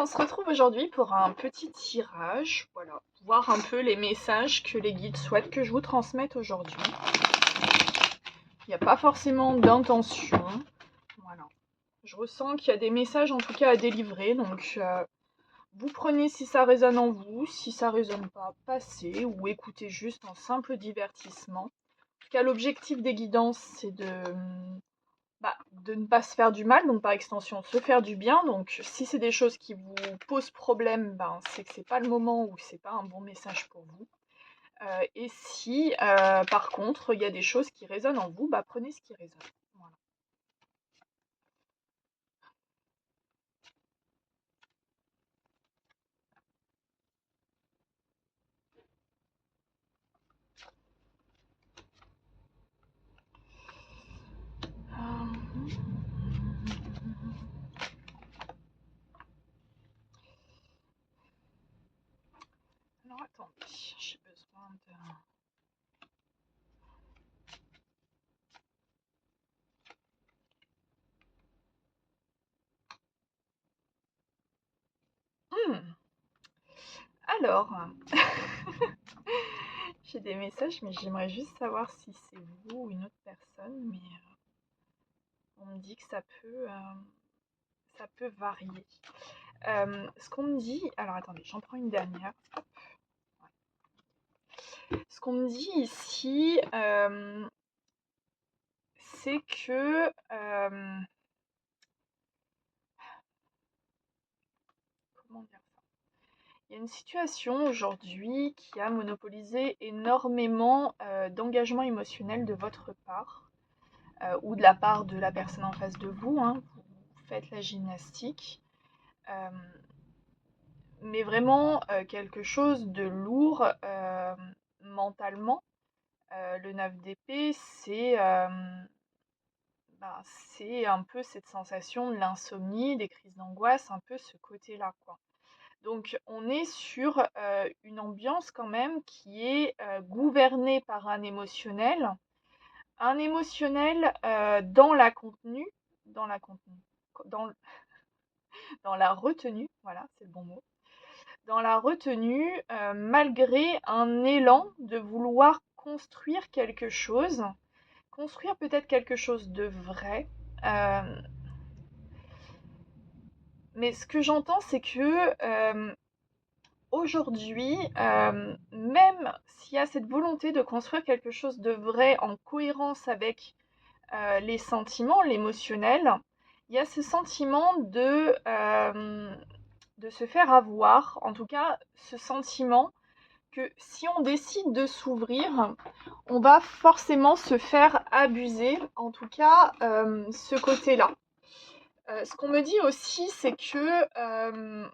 on se retrouve aujourd'hui pour un petit tirage, voilà, voir un peu les messages que les guides souhaitent que je vous transmette aujourd'hui. Il n'y a pas forcément d'intention, voilà. Je ressens qu'il y a des messages en tout cas à délivrer, donc vous prenez si ça résonne en vous, si ça résonne pas, passez ou écoutez juste en simple divertissement. En tout cas, l'objectif des guidances, c'est de ne pas se faire du mal, donc par extension se faire du bien. Donc si c'est des choses qui vous posent problème, c'est que c'est pas le moment ou c'est pas un bon message pour vous. Et si par contre il y a des choses qui résonnent en vous, prenez ce qui résonne. Voilà. Alors attendez, j'ai besoin de... Alors, j'ai des messages, mais j'aimerais juste savoir si c'est vous ou une autre personne, mais on me dit que ça peut varier. Ce qu'on me dit... Alors attendez, j'en prends une dernière. Hop. Ce qu'on me dit ici, c'est que... comment dire ça? Il y a une situation aujourd'hui qui a monopolisé énormément d'engagement émotionnel de votre part, ou de la part de la personne en face de vous, hein. Vous faites la gymnastique. Mais vraiment quelque chose de lourd mentalement. Le 9 d'épée, c'est un peu cette sensation de l'insomnie, des crises d'angoisse, un peu ce côté-là, quoi. Donc on est sur une ambiance quand même qui est gouvernée par un émotionnel dans la contenue, dans la contenue, dans, dans la retenue, voilà, c'est le bon mot. Dans la retenue, malgré un élan de vouloir construire peut-être quelque chose de vrai. Mais ce que j'entends, c'est que aujourd'hui, même s'il y a cette volonté de construire quelque chose de vrai en cohérence avec les sentiments, l'émotionnel, il y a ce sentiment de se faire avoir, en tout cas ce sentiment que si on décide de s'ouvrir, on va forcément se faire abuser, en tout cas ce côté-là. Ce qu'on me dit aussi, c'est que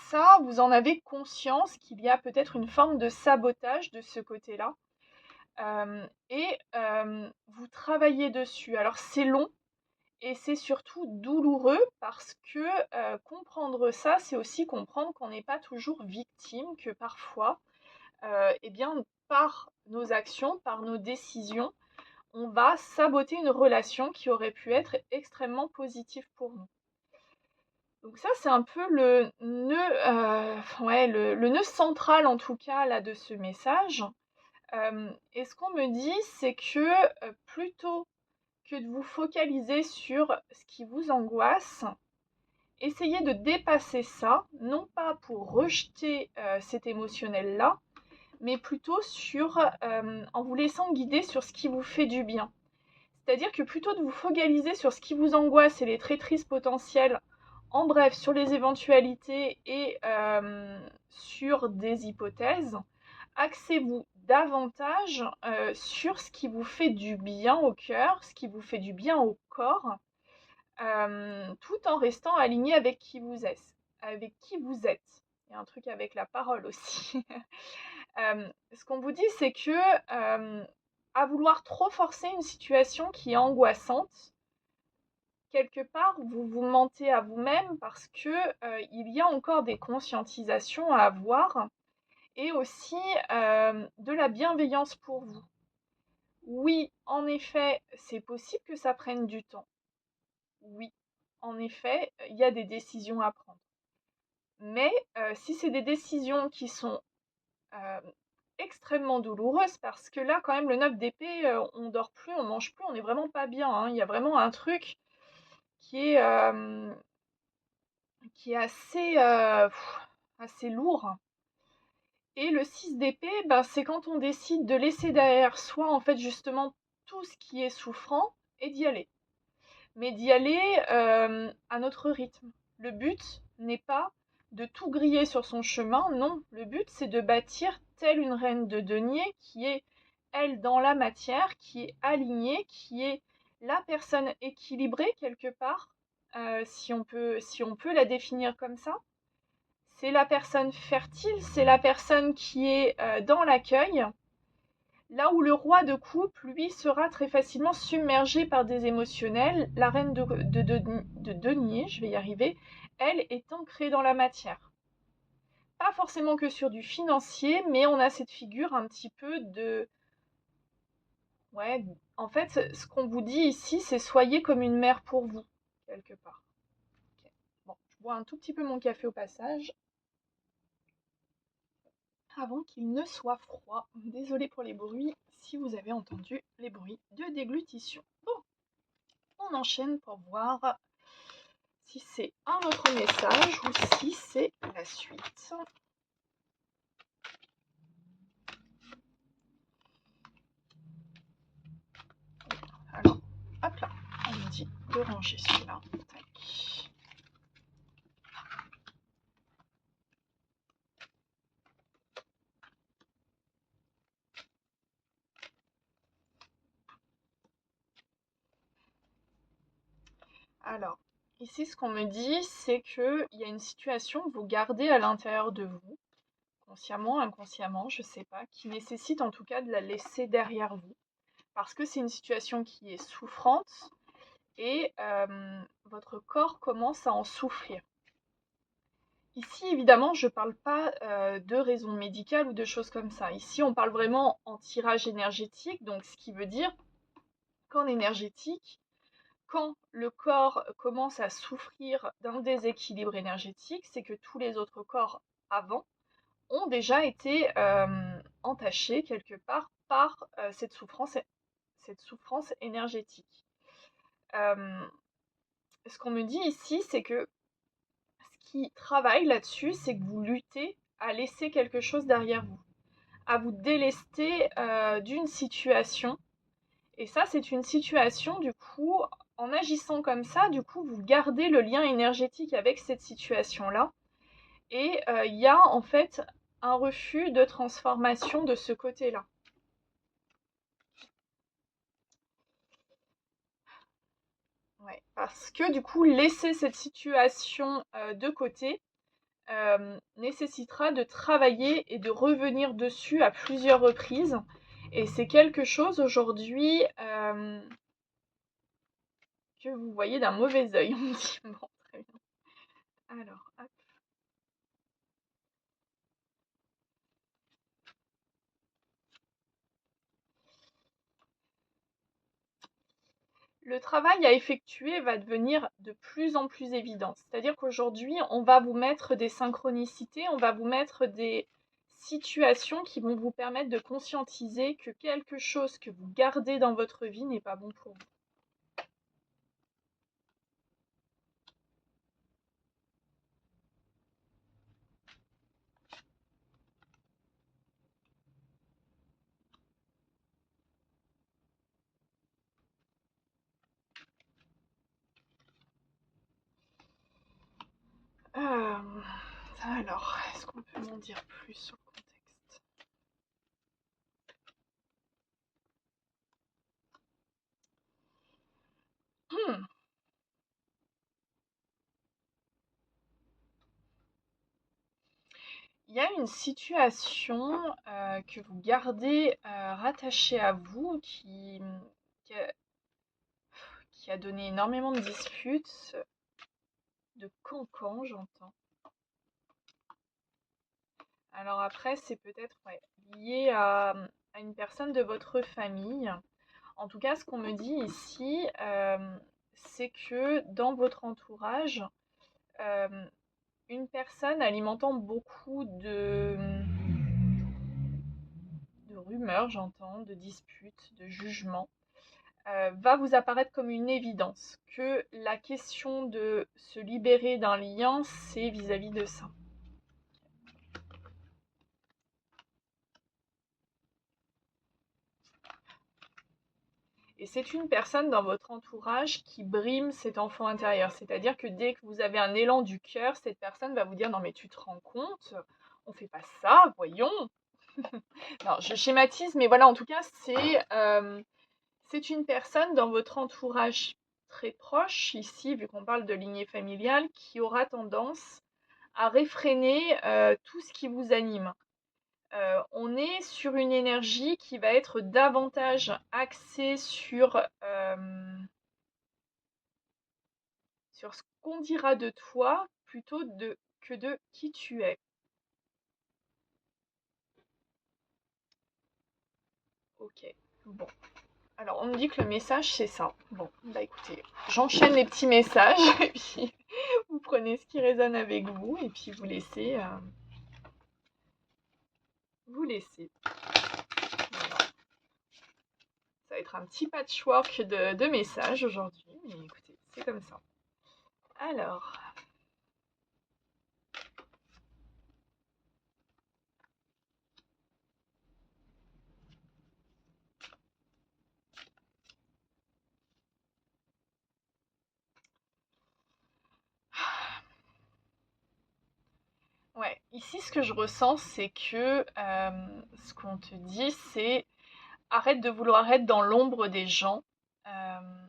ça, vous en avez conscience qu'il y a peut-être une forme de sabotage de ce côté-là. Et vous travaillez dessus. Alors c'est long et c'est surtout douloureux parce que comprendre ça, c'est aussi comprendre qu'on n'est pas toujours victime, que parfois, eh bien, par nos actions, par nos décisions, on va saboter une relation qui aurait pu être extrêmement positive pour nous. Donc ça, c'est un peu le nœud, le nœud central en tout cas là de ce message. Et ce qu'on me dit, c'est que plutôt que de vous focaliser sur ce qui vous angoisse, essayez de dépasser ça, non pas pour rejeter cet émotionnel-là, mais plutôt en vous laissant guider sur ce qui vous fait du bien. C'est-à-dire que plutôt de vous focaliser sur ce qui vous angoisse et les traîtrises potentielles, en bref, sur les éventualités et sur des hypothèses, axez-vous davantage sur ce qui vous fait du bien au cœur, ce qui vous fait du bien au corps, tout en restant aligné avec qui vous êtes. Avec qui vous êtes. Il y a un truc avec la parole aussi. Ce qu'on vous dit, c'est que à vouloir trop forcer une situation qui est angoissante, quelque part, vous vous mentez à vous-même parce que il y a encore des conscientisations à avoir et aussi de la bienveillance pour vous. Oui, en effet, c'est possible que ça prenne du temps. Oui, en effet, il y a des décisions à prendre. Mais si c'est des décisions qui sont extrêmement douloureuses, parce que là, quand même, le 9 d'épée, on dort plus, on mange plus, on est vraiment pas bien, hein. Il y a vraiment un truc qui est, assez lourd. Et le 6 d'épée, bah, c'est quand on décide de laisser derrière soi, en fait, justement, tout ce qui est souffrant et d'y aller. Mais d'y aller à notre rythme. Le but n'est pas de tout griller sur son chemin, non. Le but, c'est de bâtir telle une reine de denier qui est, elle, dans la matière, qui est alignée, qui est la personne équilibrée quelque part, si on peut la définir comme ça. C'est la personne fertile, c'est la personne qui est dans l'accueil. Là où le roi de coupe, lui, sera très facilement submergé par des émotionnels, la reine de denier, je vais y arriver, elle est ancrée dans la matière. Pas forcément que sur du financier, mais on a cette figure un petit peu de... Ouais, en fait, ce qu'on vous dit ici, c'est soyez comme une mère pour vous, quelque part. Okay. Bon, je bois un tout petit peu mon café au passage. Avant qu'il ne soit froid. Désolée pour les bruits si vous avez entendu les bruits de déglutition. Bon, on enchaîne pour voir si c'est un autre message ou si c'est la suite. Alors, hop là, on me dit de ranger celui-là. Alors, ici, ce qu'on me dit, c'est qu'il y a une situation que vous gardez à l'intérieur de vous, consciemment, inconsciemment, je ne sais pas, qui nécessite en tout cas de la laisser derrière vous. Parce que c'est une situation qui est souffrante et votre corps commence à en souffrir. Ici, évidemment, je ne parle pas de raisons médicales ou de choses comme ça. Ici, on parle vraiment en tirage énergétique, donc ce qui veut dire qu'en énergétique, quand le corps commence à souffrir d'un déséquilibre énergétique, c'est que tous les autres corps avant ont déjà été entachés quelque part par cette souffrance énergétique. Ce qu'on me dit ici, c'est que ce qui travaille là-dessus, c'est que vous luttez à laisser quelque chose derrière vous, à vous délester d'une situation. Et ça, c'est une situation, du coup, en agissant comme ça, du coup, vous gardez le lien énergétique avec cette situation-là. Et il y a en fait un refus de transformation de ce côté-là. Ouais, parce que du coup, laisser cette situation de côté nécessitera de travailler et de revenir dessus à plusieurs reprises. Et c'est quelque chose aujourd'hui que vous voyez d'un mauvais œil, on me dit. Bon, très bien. Alors, hop. Le travail à effectuer va devenir de plus en plus évident. C'est-à-dire qu'aujourd'hui, on va vous mettre des synchronicités, on va vous mettre des situations qui vont vous permettre de conscientiser que quelque chose que vous gardez dans votre vie n'est pas bon pour vous. Alors, est-ce qu'on peut m'en dire plus sur le contexte? Il y a une situation que vous gardez rattachée à vous qui a, qui a donné énormément de disputes, de cancans, j'entends. Alors après, c'est peut-être lié à une personne de votre famille. En tout cas, ce qu'on me dit ici, c'est que dans votre entourage, une personne alimentant beaucoup de rumeurs, j'entends, de disputes, de jugements, va vous apparaître comme une évidence que la question de se libérer d'un lien, c'est vis-à-vis de ça. Et c'est une personne dans votre entourage qui brime cet enfant intérieur. C'est-à-dire que dès que vous avez un élan du cœur, cette personne va vous dire non mais tu te rends compte, on fait pas ça, voyons. Non, je schématise, mais voilà, en tout cas, c'est une personne dans votre entourage très proche, ici, vu qu'on parle de lignée familiale, qui aura tendance à réfréner tout ce qui vous anime. On est sur une énergie qui va être davantage axée sur ce qu'on dira de toi plutôt que de qui tu es. Ok, bon. Alors, on me dit que le message, c'est ça. Bon, bah écoutez, j'enchaîne les petits messages et puis vous prenez ce qui résonne avec vous et puis vous laissez. Voilà. Ça va être un petit patchwork de messages aujourd'hui, mais écoutez, c'est comme ça. Alors. Ouais, ici ce que je ressens, c'est que ce qu'on te dit, c'est arrête de vouloir être dans l'ombre des gens. Euh,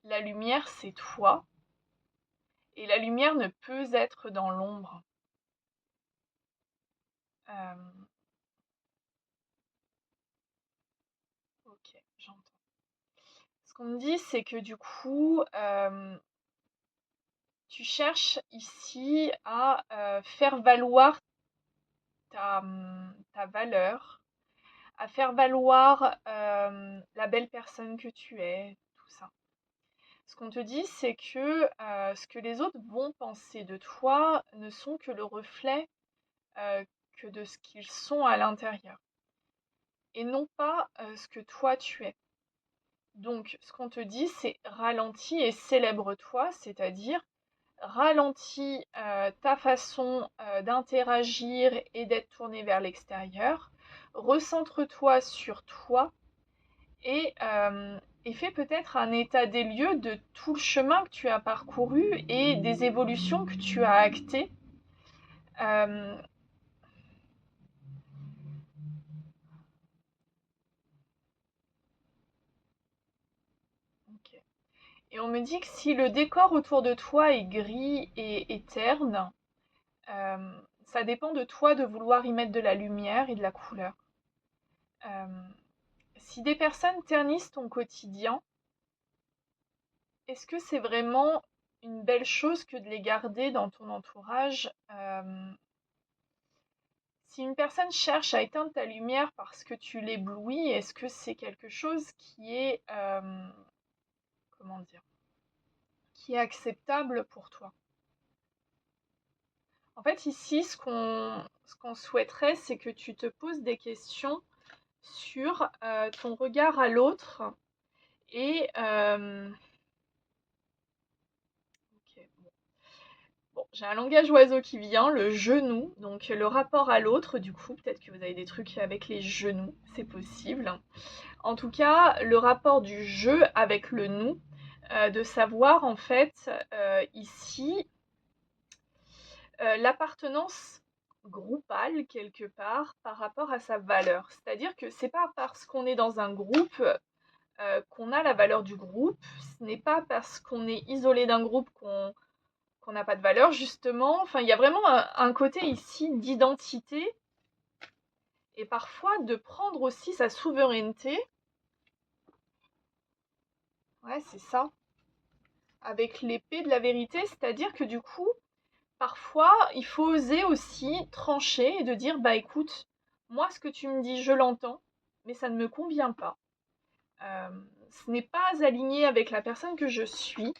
la lumière, c'est toi. Et la lumière ne peut être dans l'ombre. Euh, ok, j'entends. Ce qu'on me dit, c'est que du coup, tu cherches ici à faire valoir ta valeur, à faire valoir la belle personne que tu es, tout ça. Ce qu'on te dit, c'est que ce que les autres vont penser de toi ne sont que le reflet euh, que de ce qu'ils sont à l'intérieur, et non pas ce que toi tu es. Donc, ce qu'on te dit, c'est ralentis et célèbre-toi, c'est-à-dire ralentis ta façon d'interagir et d'être tourné vers l'extérieur, recentre-toi sur toi et fais peut-être un état des lieux de tout le chemin que tu as parcouru et des évolutions que tu as actées. Euh, ok. Et on me dit que si le décor autour de toi est gris et terne, ça dépend de toi de vouloir y mettre de la lumière et de la couleur. Euh, si des personnes ternissent ton quotidien, est-ce que c'est vraiment une belle chose que de les garder dans ton entourage? Si une personne cherche à éteindre ta lumière parce que tu l'éblouis, est-ce que c'est quelque chose qui est, comment dire, qui est acceptable pour toi? En fait, ici, ce qu'on souhaiterait, c'est que tu te poses des questions sur ton regard à l'autre et ok, bon, j'ai un langage oiseau qui vient, le genou, donc le rapport à l'autre, du coup, peut-être que vous avez des trucs avec les genoux, c'est possible. En tout cas, le rapport du je avec le nous, de savoir en fait ici l'appartenance groupale quelque part par rapport à sa valeur. C'est-à-dire que c'est pas parce qu'on est dans un groupe qu'on a la valeur du groupe, ce n'est pas parce qu'on est isolé d'un groupe qu'on n'a pas de valeur, justement. Enfin, il y a vraiment un côté ici d'identité et parfois de prendre aussi sa souveraineté. Ouais, c'est ça. Avec l'épée de la vérité, c'est-à-dire que du coup, parfois, il faut oser aussi trancher et de dire, bah écoute, moi ce que tu me dis, je l'entends, mais ça ne me convient pas. Euh, Ce n'est pas aligné avec la personne que je suis.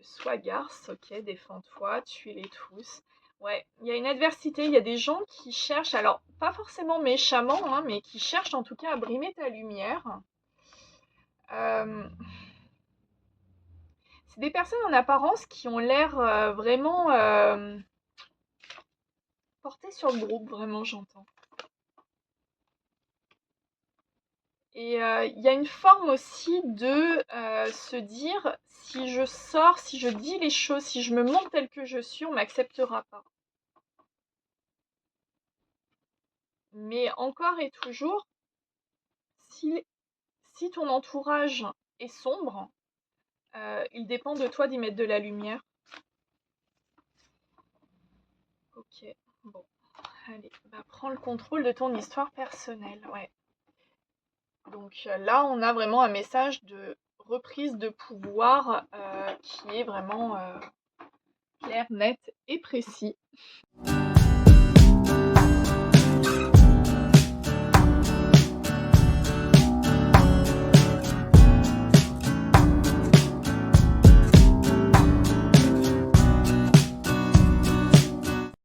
sois garce, ok, défends-toi, tuez-les tous. Ouais, il y a une adversité, il y a des gens qui cherchent, alors pas forcément méchamment, hein, mais qui cherchent en tout cas à brimer ta lumière. Euh, c'est des personnes en apparence qui ont l'air vraiment portées sur le groupe, vraiment j'entends. Et il y a une forme aussi de se dire, si je sors, si je dis les choses, si je me montre telle que je suis, on m'acceptera pas. Mais encore et toujours, si, si ton entourage est sombre, il dépend de toi d'y mettre de la lumière. Ok, bon, allez, bah, prends le contrôle de ton histoire personnelle, ouais. Donc là, on a vraiment un message de reprise de pouvoir qui est vraiment clair, net et précis.